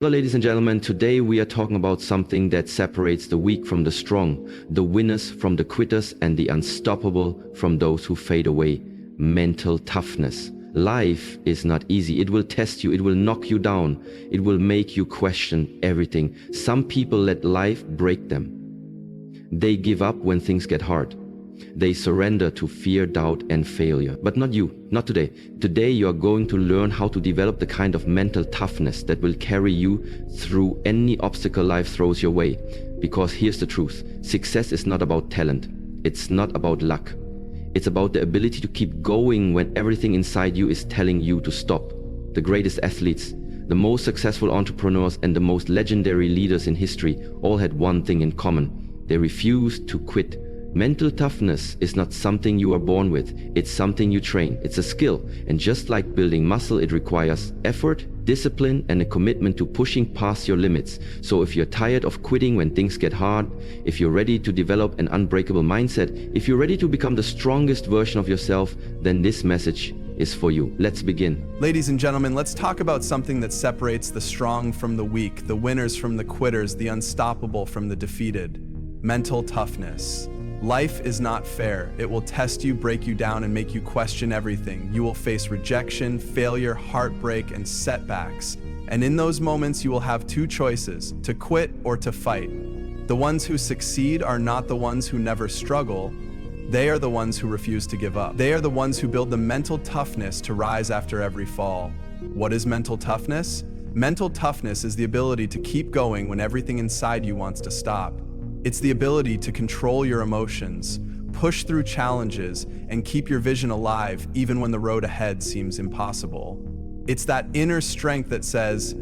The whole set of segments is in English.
Hello, ladies and gentlemen. Today we are talking about something that separates the weak from the strong, the winners from the quitters, and the unstoppable from those who fade away. Mental toughness. Life is not easy. It will test you. It will knock you down. It will make you question everything. Some people let life break them. They give up when things get hard. They surrender to fear, doubt, and failure. But not you, not today. Today you are going to learn how to develop the kind of mental toughness that will carry you through any obstacle life throws your way. Because here's the truth. Success is not about talent. It's not about luck. It's about the ability to keep going when everything inside you is telling you to stop. The greatest athletes, the most successful entrepreneurs, and the most legendary leaders in history all had one thing in common. They refused to quit. Mental toughness is not something you are born with. It's something you train. It's a skill. And just like building muscle, it requires effort, discipline, and a commitment to pushing past your limits. So if you're tired of quitting when things get hard, if you're ready to develop an unbreakable mindset, if you're ready to become the strongest version of yourself, then this message is for you. Let's begin. Ladies and gentlemen, let's talk about something that separates the strong from the weak, the winners from the quitters, the unstoppable from the defeated. Mental toughness. Life is not fair. It will test you, break you down, and make you question everything. You will face rejection, failure, heartbreak, and setbacks. And in those moments, you will have two choices: to quit or to fight. The ones who succeed are not the ones who never struggle. They are the ones who refuse to give up. They are the ones who build the mental toughness to rise after every fall. What is mental toughness? Mental toughness is the ability to keep going when everything inside you wants to stop. It's the ability to control your emotions, push through challenges, and keep your vision alive even when the road ahead seems impossible. It's that inner strength that says,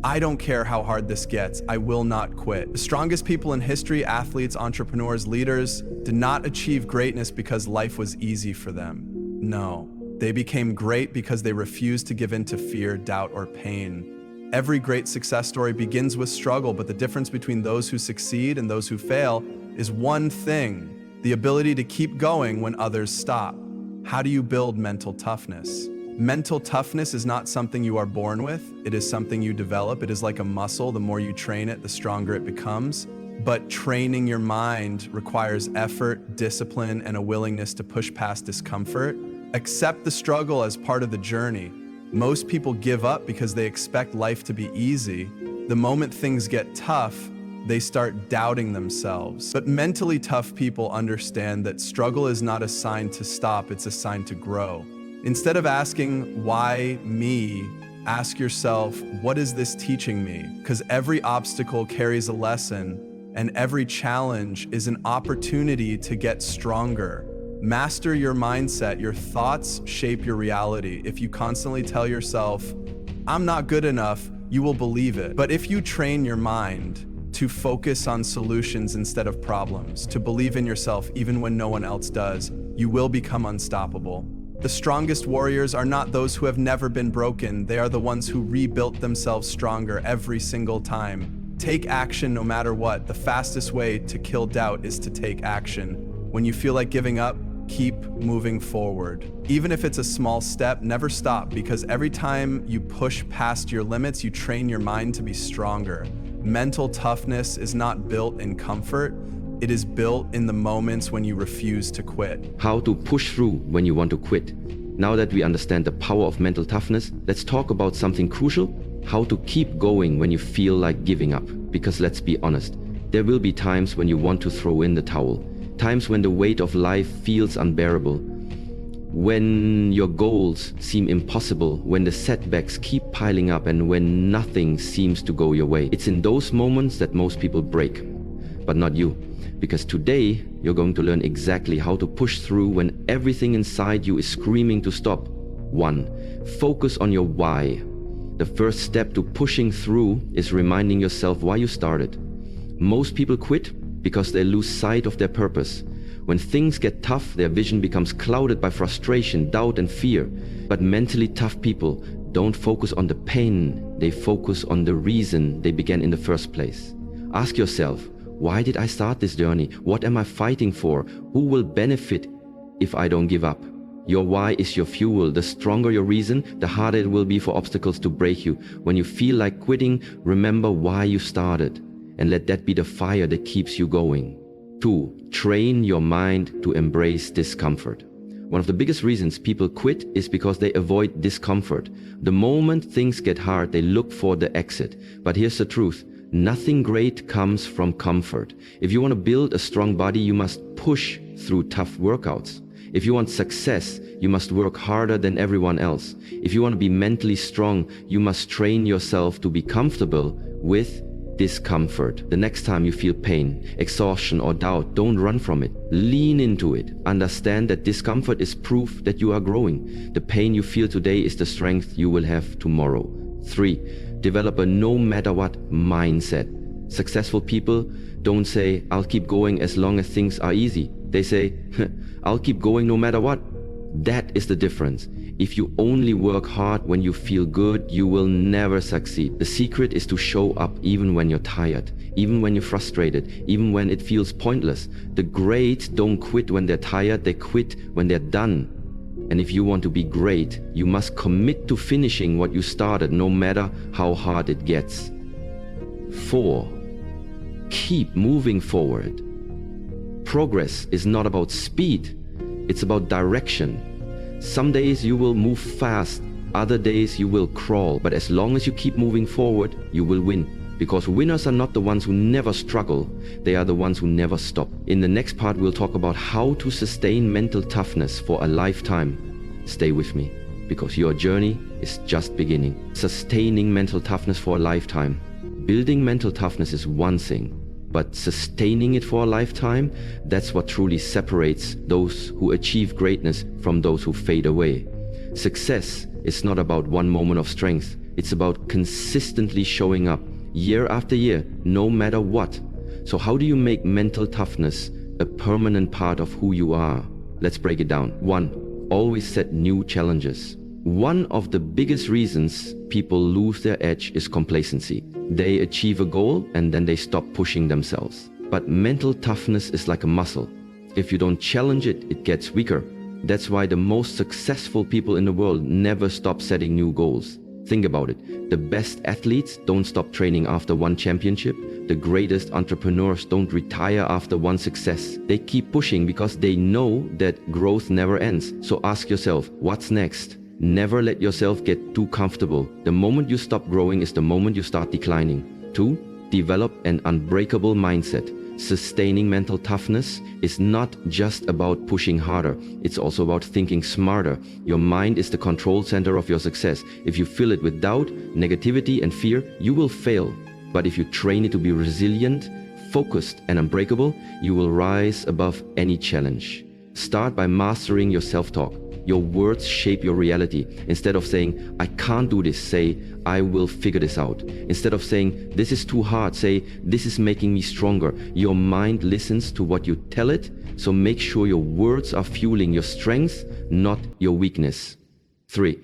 I don't care how hard this gets, I will not quit. The strongest people in history, athletes, entrepreneurs, leaders, did not achieve greatness because life was easy for them. No, they became great because they refused to give in to fear, doubt, or pain. Every great success story begins with struggle, but the difference between those who succeed and those who fail is one thing: the ability to keep going when others stop. How do you build mental toughness? Mental toughness is not something you are born with. It is something you develop. It is like a muscle. The more you train it, the stronger it becomes. But training your mind requires effort, discipline, and a willingness to push past discomfort. Accept the struggle as part of the journey. Most people give up because they expect life to be easy. The moment things get tough, they start doubting themselves. But mentally tough people understand that struggle is not a sign to stop, it's a sign to grow. Instead of asking, why me? Ask yourself, what is this teaching me? Because every obstacle carries a lesson, and every challenge is an opportunity to get stronger. Master your mindset. Your thoughts shape your reality. If you constantly tell yourself, I'm not good enough, you will believe it. But if you train your mind to focus on solutions instead of problems, to believe in yourself even when no one else does, you will become unstoppable. The strongest warriors are not those who have never been broken. They are the ones who rebuilt themselves stronger every single time. Take action no matter what. The fastest way to kill doubt is to take action. When you feel like giving up, keep moving forward. Even if it's a small step, never stop, because every time you push past your limits, you train your mind to be stronger. Mental toughness is not built in comfort. It is built in the moments when you refuse to quit. How to push through when you want to quit. Now that we understand the power of mental toughness, let's talk about something crucial: how to keep going when you feel like giving up. Because let's be honest, there will be times when you want to throw in the towel. Times when the weight of life feels unbearable, when your goals seem impossible, when the setbacks keep piling up, and when nothing seems to go your way. It's in those moments that most people break, but not you. Because today, you're going to learn exactly how to push through when everything inside you is screaming to stop. 1. Focus on your why. The first step to pushing through is reminding yourself why you started. Most people quit because they lose sight of their purpose. When things get tough, their vision becomes clouded by frustration, doubt, and fear. But mentally tough people don't focus on the pain, they focus on the reason they began in the first place. Ask yourself, why did I start this journey? What am I fighting for? Who will benefit if I don't give up? Your why is your fuel. The stronger your reason, the harder it will be for obstacles to break you. When you feel like quitting, remember why you started, and let that be the fire that keeps you going. 2. Train your mind to embrace discomfort. One of the biggest reasons people quit is because they avoid discomfort. The moment things get hard, they look for the exit. But here's the truth. Nothing great comes from comfort. If you want to build a strong body, you must push through tough workouts. If you want success, you must work harder than everyone else. If you want to be mentally strong, you must train yourself to be comfortable with discomfort. The next time you feel pain, exhaustion, or doubt, don't run from it. Lean into it. Understand that discomfort is proof that you are growing. The pain you feel today is the strength you will have tomorrow. 3. Develop a no matter what mindset. Successful people don't say, I'll keep going as long as things are easy. They say, I'll keep going no matter what. That is the difference. If you only work hard when you feel good, you will never succeed. The secret is to show up even when you're tired, even when you're frustrated, even when it feels pointless. The great don't quit when they're tired, they quit when they're done. And if you want to be great, you must commit to finishing what you started, no matter how hard it gets. 4. Keep moving forward. Progress is not about speed, it's about direction. Some days you will move fast, other days you will crawl, but as long as you keep moving forward, you will win. Because winners are not the ones who never struggle, they are the ones who never stop. In the next part, we'll talk about how to sustain mental toughness for a lifetime. Stay with me, because your journey is just beginning. Sustaining mental toughness for a lifetime. Building mental toughness is one thing, but sustaining it for a lifetime, that's what truly separates those who achieve greatness from those who fade away. Success is not about one moment of strength. It's about consistently showing up year after year, no matter what. So how do you make mental toughness a permanent part of who you are? Let's break it down. 1. Always set new challenges. One of the biggest reasons people lose their edge is complacency. They achieve a goal and then they stop pushing themselves. But mental toughness is like a muscle. If you don't challenge it, it gets weaker. That's why the most successful people in the world never stop setting new goals. Think about it. The best athletes don't stop training after one championship. The greatest entrepreneurs don't retire after one success. They keep pushing because they know that growth never ends. So ask yourself, what's next? Never let yourself get too comfortable. The moment you stop growing is the moment you start declining. 2. Develop an unbreakable mindset. Sustaining mental toughness is not just about pushing harder. It's also about thinking smarter. Your mind is the control center of your success. If you fill it with doubt, negativity, and fear, you will fail. But if you train it to be resilient, focused, and unbreakable, you will rise above any challenge. Start by mastering your self-talk. Your words shape your reality. Instead of saying, I can't do this, say, I will figure this out. Instead of saying, this is too hard, say, this is making me stronger. Your mind listens to what you tell it, so make sure your words are fueling your strength, not your weakness. 3.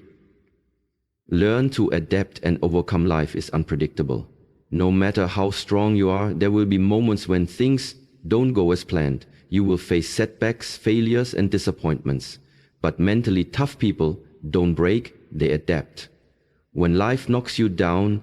Learn to adapt and overcome. Life is unpredictable. No matter how strong you are, there will be moments when things don't go as planned. You will face setbacks, failures, and disappointments. But mentally tough people don't break, they adapt. When life knocks you down,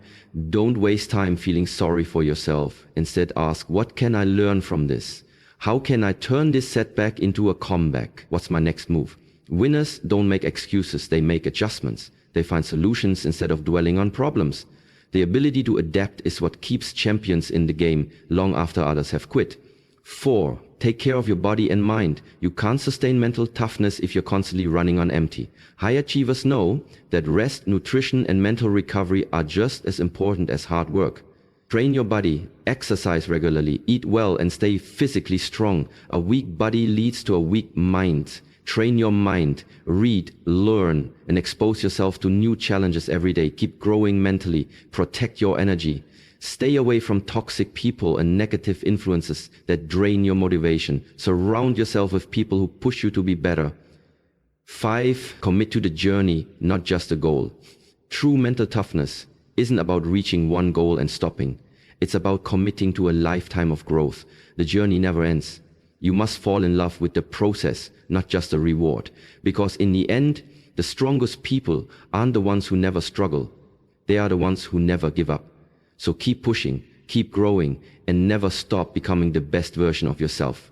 don't waste time feeling sorry for yourself. Instead ask, what can I learn from this? How can I turn this setback into a comeback? What's my next move? Winners don't make excuses, they make adjustments. They find solutions instead of dwelling on problems. The ability to adapt is what keeps champions in the game long after others have quit. 4. Take care of your body and mind. You can't sustain mental toughness if you're constantly running on empty. High achievers know that rest, nutrition, and mental recovery are just as important as hard work. Train your body, exercise regularly, eat well, and stay physically strong. A weak body leads to a weak mind. Train your mind, read, learn, and expose yourself to new challenges every day. Keep growing mentally. Protect your energy. Stay away from toxic people and negative influences that drain your motivation. Surround yourself with people who push you to be better. 5. Commit to the journey, not just the goal. True mental toughness isn't about reaching one goal and stopping. It's about committing to a lifetime of growth. The journey never ends. You must fall in love with the process, not just the reward. Because in the end, the strongest people aren't the ones who never struggle. They are the ones who never give up. So keep pushing, keep growing, and never stop becoming the best version of yourself.